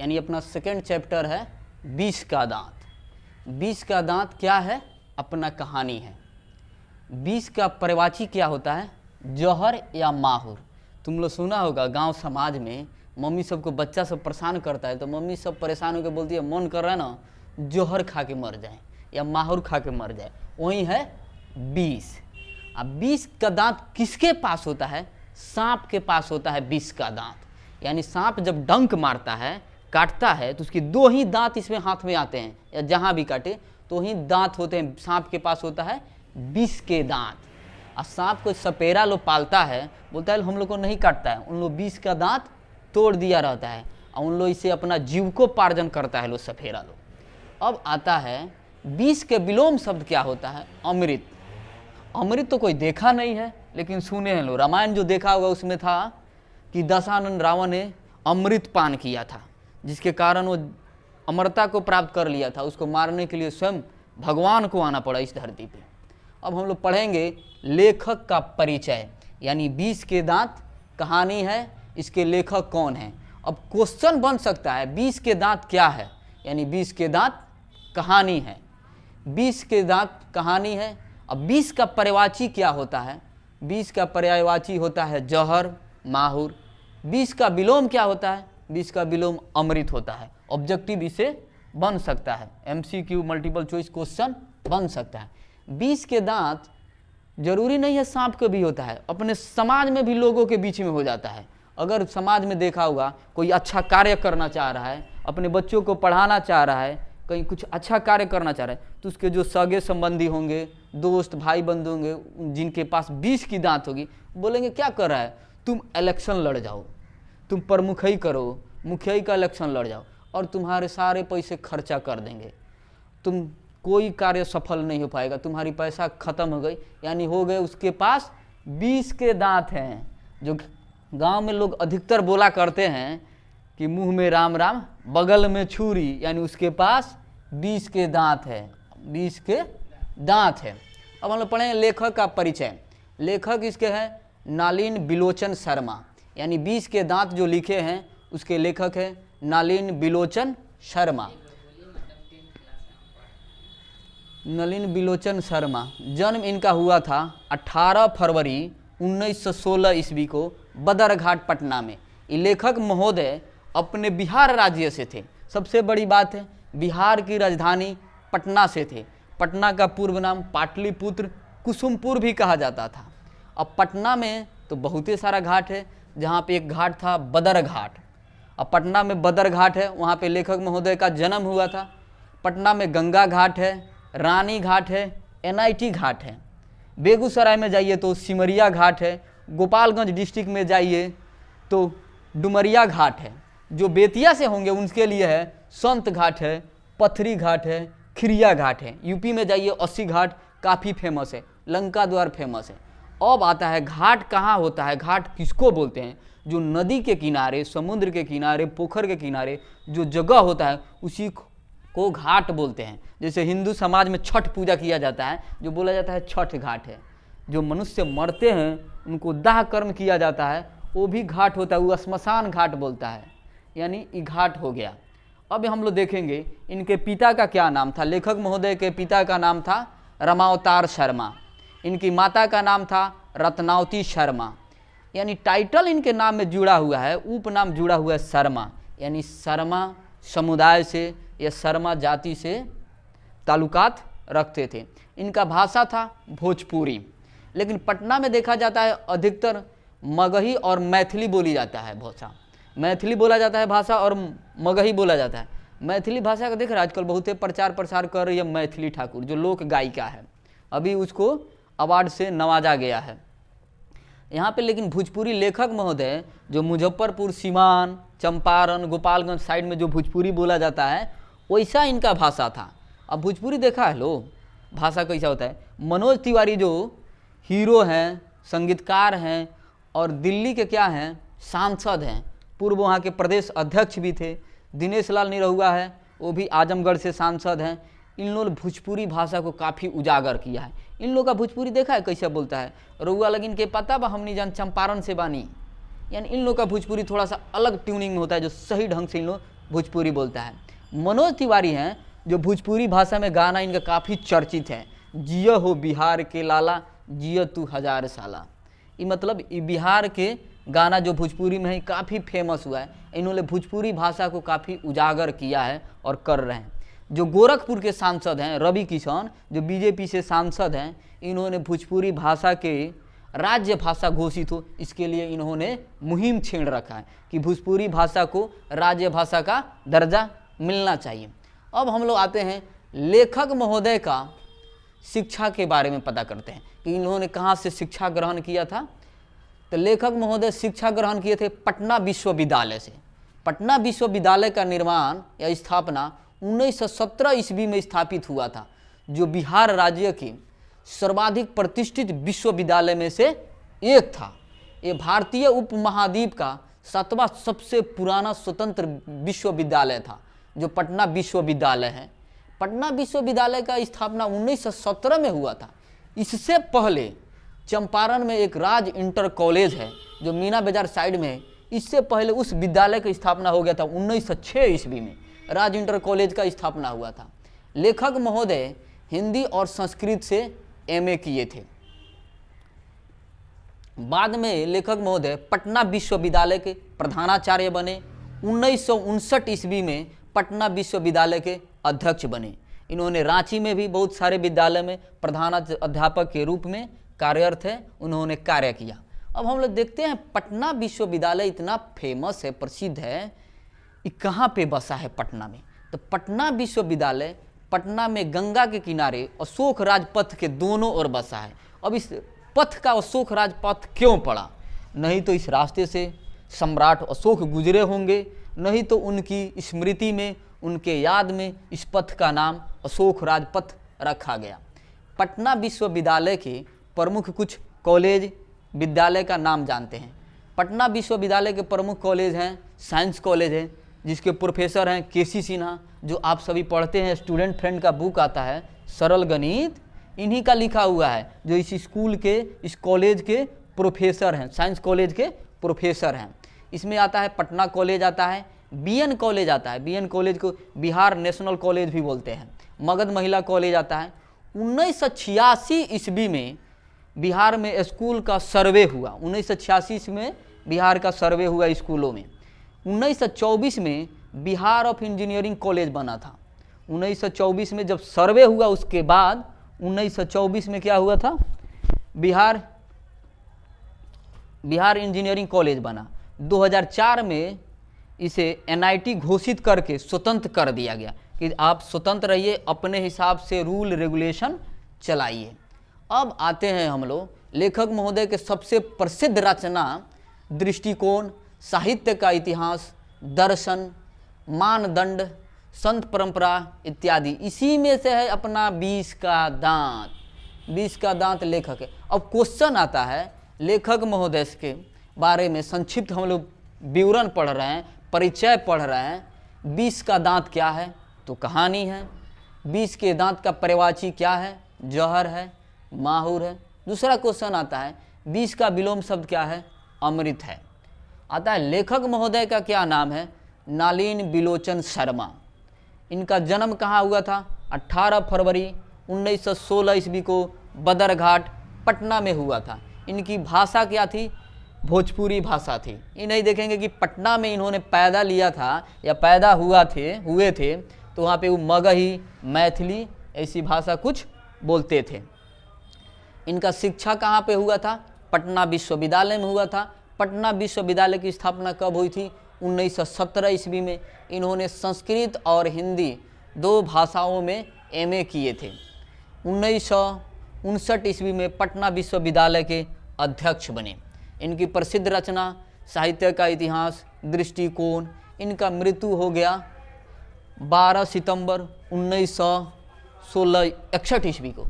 यानी अपना second chapter है 20 का दांत। 20 का दांत क्या है? अपना कहानी है। 20 का परिवाची क्या होता है? जौहर या माहुर। तुम लोग सुना होगा गांव समाज में मम्मी सबको बच्चा सब परेशान करता है तो मम्मी सब परेशान होकर बोलती है मन कर रहा है ना जौहर खा के मर जाए या माहुर खा के मर जाए। वही है 20। अब 20 का दांत किसके पास होता है? सांप के पास होता है 20 का दांत। यानी सांप जब डंक मारता है, काटता है, तो उसके 2 ही दांत इसमें हाथ में आते हैं, या जहां भी काटे तो ही दांत होते हैं। सांप के पास होता है 20 के दांत। और सांप को सपेरा लोग पालता है, बोलता है हम लोग को नहीं काटता है, उन लोग 20 का दांत तोड़ दिया रहता है और उन लोग इसे अपना जीविकोपार्जन करता है लोग, सपेरा लोग। अब आता है 20 के विलोम शब्द क्या होता है? अमृत। अमृत तो कोई देखा नहीं है लेकिन सुने हैं लोग। रामायण जो देखा होगा उसमें था कि दशानन रावण ने अमृत पान किया था, जिसके कारण वो अमरता को प्राप्त कर लिया था। उसको मारने के लिए स्वयं भगवान को आना पड़ा इस धरती पे। अब हम लोग पढ़ेंगे लेखक का परिचय, यानी 20 के दांत कहानी है, इसके लेखक कौन है। अब क्वेश्चन बन सकता है 20 के दांत क्या है, यानी 20 के दांत कहानी है। 20 के दांत कहानी है। अब 20 का पर्यायवाची क्या होता है? 20 का पर्यायवाची होता है जौहर, माहुर। 20 का विलोम क्या होता है? 20 का विलोम अमृत होता है। ऑब्जेक्टिव इसे बन सकता है, MCQ मल्टीपल चॉइस क्वेश्चन बन सकता है। 20 के दांत जरूरी नहीं है सांप को भी होता है, अपने समाज में भी लोगों के बीच में हो जाता है। अगर समाज में देखा होगा कोई अच्छा कार्य करना चाह रहा है, अपने बच्चों को पढ़ाना चाह रहा है, कहीं कुछ अच्छा कार्य करना चाह रहा है, तो उसके जो सगे संबंधी होंगे, दोस्त भाई बंधु होंगे, जिनके पास 20 की दांत होगी, बोलेंगे क्या कर रहा है, तुम इलेक्शन लड़ जाओ, तुम प्रमुखई करो, मुखिया का इलेक्शन लड़ जाओ और तुम्हारे सारे पैसे खर्चा कर देंगे, तुम कोई कार्य सफल नहीं हो पाएगा, तुम्हारी पैसा खत्म हो गई। यानी हो गए उसके पास 20 के दांत हैं। जो गांव में लोग अधिकतर बोला करते हैं कि मुंह में राम राम बगल में छुरी, यानी उसके पास 20 के दांत है, 20 के दांत है। अब हम लोग पढ़ें लेखक का परिचय। लेखक इसके हैं नालिन बिलोचन शर्मा, यानी 20 के दांत जो लिखे हैं उसके लेखक है नालिन बिलोचन शर्मा। नलिन बिलोचन शर्मा, जन्म इनका हुआ था 18 फरवरी 1916 ईस्वी को बदरघाट पटना में। ये लेखक महोदय अपने बिहार राज्य से थे। सबसे बड़ी बात है बिहार की राजधानी पटना से थे। पटना का पूर्व नाम पाटलिपुत्र कुसुमपुर भी कहा जाता था। अब पटना में तो बहुत ही सारा घाट है, जहाँ पे एक घाट था बदरघाट। अब पटना में बदरघाट है, वहाँ पे लेखक महोदय का जन्म हुआ था। पटना में गंगा घाट है, रानी घाट है, NIT घाट है। बेगूसराय में जाइए तो सिमरिया घाट है। गोपालगंज डिस्ट्रिक्ट में जाइए तो डुमरिया घाट है। जो बेतिया से होंगे उनके लिए है संत घाट है, पथरी घाट है, खिरिया घाट है। यूपी में जाइए 80 घाट काफ़ी फेमस है, लंका द्वार फेमस है। अब आता है घाट कहाँ होता है, घाट किसको बोलते हैं? जो नदी के किनारे, समुद्र के किनारे, पोखर के किनारे जो जगह होता है उसी को घाट बोलते हैं। जैसे हिंदू समाज में छठ पूजा किया जाता है, जो बोला जाता है छठ घाट है। जो मनुष्य मरते हैं उनको दाह कर्म किया जाता है, वो भी घाट होता है, वो श्मशान घाट बोलता है, यानी ये घाट हो गया। अब हम लोग देखेंगे इनके पिता का क्या नाम था। लेखक महोदय के पिता का नाम था रमावतार शर्मा, इनकी माता का नाम था रत्नावती शर्मा। यानी टाइटल इनके नाम में जुड़ा हुआ है, उपनाम जुड़ा हुआ है शर्मा, यानी शर्मा समुदाय से या शर्मा जाति से ताल्लुकात रखते थे। इनका भाषा था भोजपुरी, लेकिन पटना में देखा जाता है अधिकतर मगही और मैथिली बोली जाता है भाषा। मैथिली बोला जाता है भाषा और मगही बोला जाता है। मैथिली भाषा का देख रहे आजकल बहुत प्रचार प्रसार कर रही है मैथिली ठाकुर, जो लोक गायिका है, अभी उसको अवार्ड से नवाजा गया है यहाँ पे। लेकिन भोजपुरी लेखक महोदय जो मुजफ्फरपुर, सीवान, चंपारण, गोपालगंज साइड में जो भोजपुरी बोला जाता है वैसा इनका भाषा था। अब भोजपुरी देखा है लो, भाषा कैसा होता है। मनोज तिवारी जो हीरो हैं, संगीतकार हैं और दिल्ली के क्या हैं, सांसद हैं, पूर्व वहाँ के प्रदेश अध्यक्ष भी थे। दिनेश लाल निरहुआ है, वो भी आजमगढ़ से सांसद हैं। इन लोगों ने भोजपुरी भाषा को काफ़ी उजागर किया है। इन लोगों का भोजपुरी देखा है कैसे बोलता है, रउआ लगिन के पता बा हमनी जान चंपारण से बानी, यानी इन लोग का भोजपुरी थोड़ा सा अलग ट्यूनिंग में होता है, जो सही ढंग से इन लोग भोजपुरी बोलता है। मनोज तिवारी हैं जो भोजपुरी भाषा में गाना इनका काफ़ी चर्चित है। जियो हो बिहार के लाला, जियो तू हजार साला। ये मतलब ये बिहार के गाना जो भोजपुरी में है काफ़ी फेमस हुआ है। इन्होंने भोजपुरी भाषा को काफ़ी उजागर किया है और कर रहे हैं। जो गोरखपुर के सांसद हैं रवि किशन, जो बीजेपी से सांसद हैं, इन्होंने भोजपुरी भाषा के राज्य भाषा घोषित हो, इसके लिए इन्होंने मुहिम छेड़ रखा है कि भोजपुरी भाषा को राज्य भाषा का दर्जा मिलना चाहिए। अब हम लोग आते हैं लेखक महोदय का शिक्षा के बारे में पता करते हैं कि इन्होंने कहाँ से शिक्षा ग्रहण किया था। तो लेखक महोदय शिक्षा ग्रहण किए थे पटना विश्वविद्यालय से। पटना विश्वविद्यालय का निर्माण या स्थापना 1917 ईस्वी में स्थापित हुआ था, जो बिहार राज्य के सर्वाधिक प्रतिष्ठित विश्वविद्यालय में से एक था। ये भारतीय उपमहाद्वीप का 7वां सबसे पुराना स्वतंत्र विश्वविद्यालय था, जो पटना विश्वविद्यालय है। पटना विश्वविद्यालय का स्थापना 1917 में हुआ था। इससे पहले चंपारण में एक राज इंटर कॉलेज है जो मीना बाजार साइड में है। इससे पहले उस विद्यालय की स्थापना हो गया था 1906 ईस्वी में। राज इंटर कॉलेज का स्थापना हुआ था। लेखक महोदय हिंदी और संस्कृत से एमए किए थे। बाद में लेखक महोदय पटना विश्वविद्यालय के प्रधानाचार्य बने। 1959 ईस्वी में पटना विश्वविद्यालय के अध्यक्ष बने। इन्होंने रांची में भी बहुत सारे विद्यालय में प्रधान अध्यापक के रूप में कार्यरत है, उन्होंने कार्य किया। अब हम लोग देखते हैं पटना विश्वविद्यालय इतना फेमस है, प्रसिद्ध है, ये कहाँ पे बसा है पटना में। तो पटना विश्वविद्यालय पटना में गंगा के किनारे अशोक राजपथ के दोनों ओर बसा है। अब इस पथ का अशोक राजपथ क्यों पड़ा? नहीं तो इस रास्ते से सम्राट अशोक गुजरे होंगे, नहीं तो उनकी स्मृति में, उनके याद में इस पथ का नाम अशोक राजपथ रखा गया। पटना विश्वविद्यालय के प्रमुख कुछ कॉलेज विद्यालय का नाम जानते हैं। पटना विश्वविद्यालय के प्रमुख कॉलेज हैं, साइंस कॉलेज है जिसके प्रोफेसर हैं केसी सिन्हा, जो आप सभी पढ़ते हैं, स्टूडेंट फ्रेंड का बुक आता है सरल गणित, इन्हीं का लिखा हुआ है, जो इस स्कूल के, इस कॉलेज के प्रोफेसर हैं, साइंस कॉलेज के प्रोफेसर हैं। इसमें आता है पटना कॉलेज आता है, बीएन कॉलेज आता है, बीएन कॉलेज को बिहार नेशनल कॉलेज भी बोलते हैं, मगध महिला कॉलेज आता है। 1986 ईस्वी में बिहार में स्कूल का सर्वे हुआ। 1986 में बिहार का सर्वे हुआ स्कूलों में। 1924 में बिहार ऑफ इंजीनियरिंग कॉलेज बना था। 1924 में जब सर्वे हुआ उसके बाद 1924 में क्या हुआ था? बिहार इंजीनियरिंग कॉलेज बना। 2004 में इसे एनआईटी घोषित करके स्वतंत्र कर दिया गया कि आप स्वतंत्र रहिए, अपने हिसाब से रूल रेगुलेशन चलाइए। अब आते हैं हम लोग लेखक महोदय के सबसे प्रसिद्ध रचना दृष्टिकोण, साहित्य का इतिहास, दर्शन, मानदंड, संत परंपरा इत्यादि। इसी में से है अपना 20 का दांत। 20 का दांत लेखक है। अब क्वेश्चन आता है लेखक महोदय के बारे में संक्षिप्त हम लोग विवरण पढ़ रहे हैं, परिचय पढ़ रहे हैं। 20 का दांत क्या है? तो कहानी है। 20 के दांत का पर्यायवाची क्या है? जहर है, माहुर है। दूसरा क्वेश्चन आता है 20 का विलोम शब्द क्या है? अमृत है। आता है लेखक महोदय का क्या नाम है? नालिन बिलोचन शर्मा। इनका जन्म कहाँ हुआ था? 18 फरवरी 1916 ईस्वी को बदरघाट पटना में हुआ था। इनकी भाषा क्या थी? भोजपुरी भाषा थी। ये नहीं देखेंगे कि पटना में इन्होंने पैदा लिया था या पैदा हुए थे तो वहाँ पे वो मगही, मैथिली ऐसी भाषा कुछ बोलते थे। इनका शिक्षा कहाँ पे हुआ था? पटना विश्वविद्यालय में हुआ था। पटना विश्वविद्यालय की स्थापना कब हुई थी? 1917 ईस्वी में। इन्होंने संस्कृत और हिंदी 2 भाषाओं में एमए किए थे। 1959 ईस्वी में पटना विश्वविद्यालय के अध्यक्ष बने। इनकी प्रसिद्ध रचना साहित्य का इतिहास, दृष्टिकोण। इनका मृत्यु हो गया 12 सितंबर 1961 ईस्वी को।